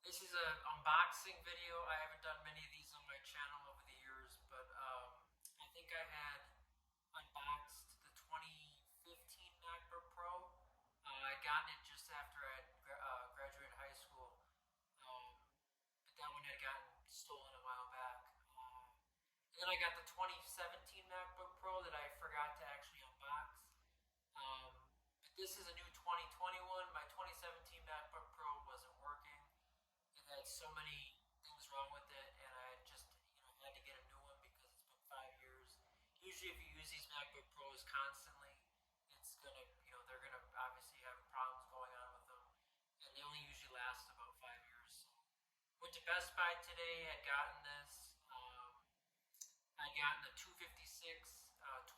This is an unboxing video. I haven't done many of these on my channel over the years, but I think I had unboxed the 2015 MacBook Pro. I'd gotten it just after I had graduated high school, but that one had gotten stolen a while back. And then I got the 2017 MacBook Pro that I forgot to actually unbox. But this is a new 2021. My 2017 MacBook Pro wasn't working. It had so many things wrong with it, and I just had to get a new one because it's been 5 years. Usually, if you use these MacBook Pros constantly, it's gonna they're gonna obviously have problems going on with them, and they only usually last about 5 years. So, went to Best Buy today. Had gotten this. I'd gotten the 256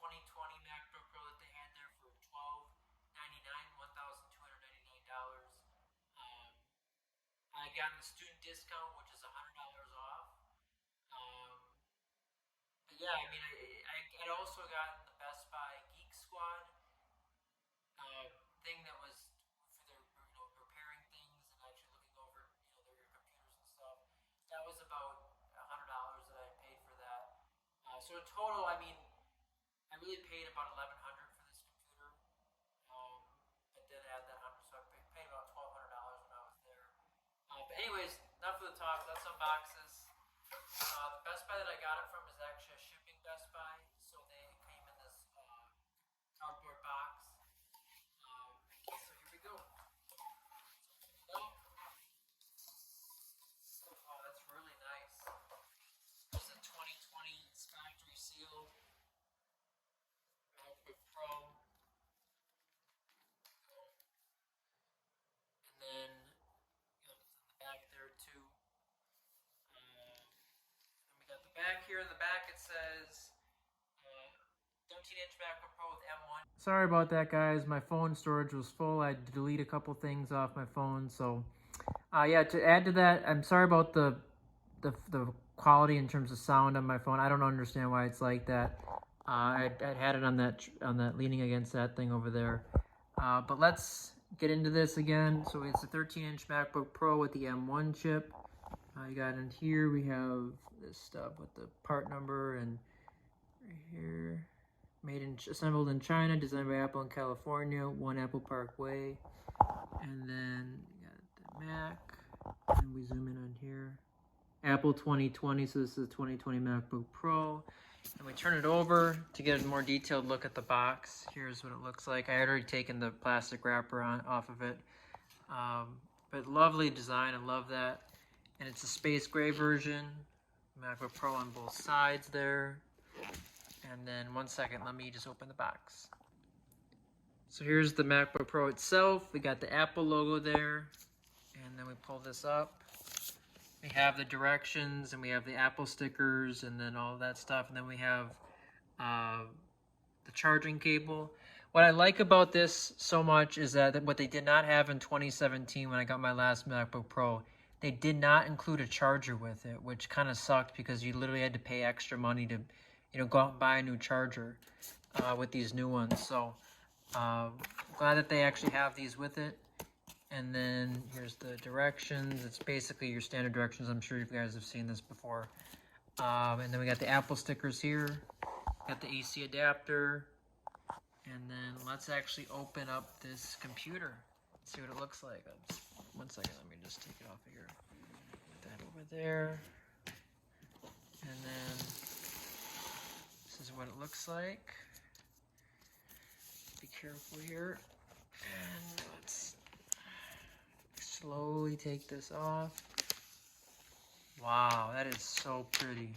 2020 MacBook Pro that they had there for $1,299. I got the student discount, which is $100 off. Um, but yeah, I mean, I'd also gotten the Best Buy Geek Squad thing that was for their repairing things and actually looking over their computers and stuff. That was about $100 that I paid for that. So in total, I mean, I really paid about 1,100 for this computer. But then add that 100, so I paid about $1,200 when I was there. But anyways, enough of the talk. Let's unbox this. The Best Buy that I got it from is actually a shipping Best Buy, so they came in this cardboard box. So here we go. Oh, that's really nice. This is a 2020 factory seal MacBook Pro, and then on the back there too. And we got the back here. In the back it says 13-inch MacBook Pro with M1. Sorry about that, guys. My phone storage was full. I had to delete a couple things off my phone. So, yeah, to add to that, I'm sorry about the quality in terms of sound on my phone. I don't understand why it's like that. I'd had it on that leaning against that thing over there. But let's get into this again. So it's a 13-inch MacBook Pro with the M1 chip. You got in here, we have this stuff with the part number, and right here, assembled in China, designed by Apple in California, 1 Apple Park Way. And then you got the Mac, and we zoom in on here. Apple 2020, so this is a 2020 MacBook Pro. And we turn it over to get a more detailed look at the box. Here's what it looks like. I had already taken the plastic wrapper off of it. But lovely design, I love that. And it's a space gray version. MacBook Pro on both sides there. And then 1 second, let me just open the box. So here's the MacBook Pro itself. We got the Apple logo there. And then we pull this up. We have the directions, and we have the Apple stickers, and then all that stuff. And then we have the charging cable. What I like about this so much is that what they did not have in 2017 when I got my last MacBook Pro, they did not include a charger with it, which kind of sucked because you literally had to pay extra money to, go out and buy a new charger with these new ones. So glad that they actually have these with it. And then here's the directions. It's basically your standard directions. I'm sure you guys have seen this before. And then we got the Apple stickers here. Got the AC adapter. And then let's actually open up this computer. See what it looks like. 1 second, let me just take it off of here. Put that over there. And then this is what it looks like. Be careful here. And let's slowly take this off. Wow, that is so pretty.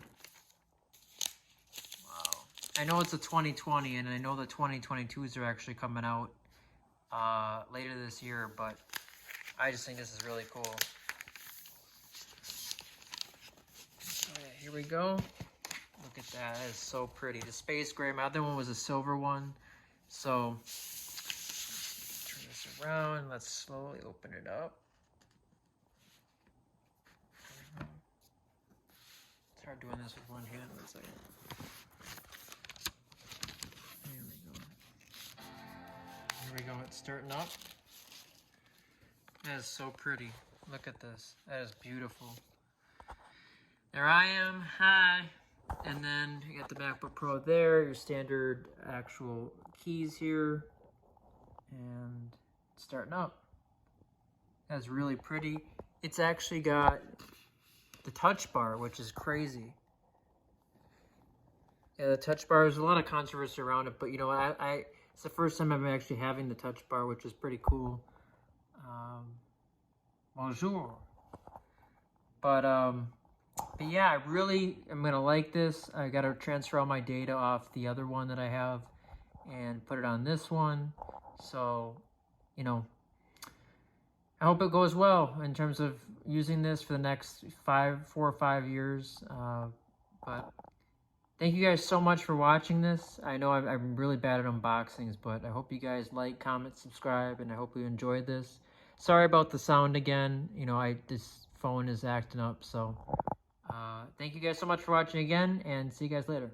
Wow. I know it's a 2020, and I know the 2022s are actually coming out later this year, but I just think this is really cool. So yeah, here we go. Look at that. That is so pretty. The space gray. My other one was a silver one. So turn this around. Let's slowly open it up. It's hard doing this with one hand. 1 second. Here we go. Here we go. It's starting up. That is so pretty. Look at this. That is beautiful. There I am. Hi. And then you got the MacBook Pro there, your standard actual keys here. And it's starting up. That's really pretty. It's actually got the touch bar, which is crazy. Yeah, the touch bar, there's a lot of controversy around it, but you know what, it's the first time I'm actually having the touch bar, which is pretty cool. Bonjour. But yeah, I really am gonna like this. I gotta transfer all my data off the other one that I have and put it on this one. So, you know, I hope it goes well in terms of using this for the next 4 or 5 years. But thank you guys so much for watching this. I know I'm really bad at unboxings, but I hope you guys like, comment, subscribe, and I hope you enjoyed this. Sorry about the sound again. You know, this phone is acting up, so thank you guys so much for watching again, and see you guys later.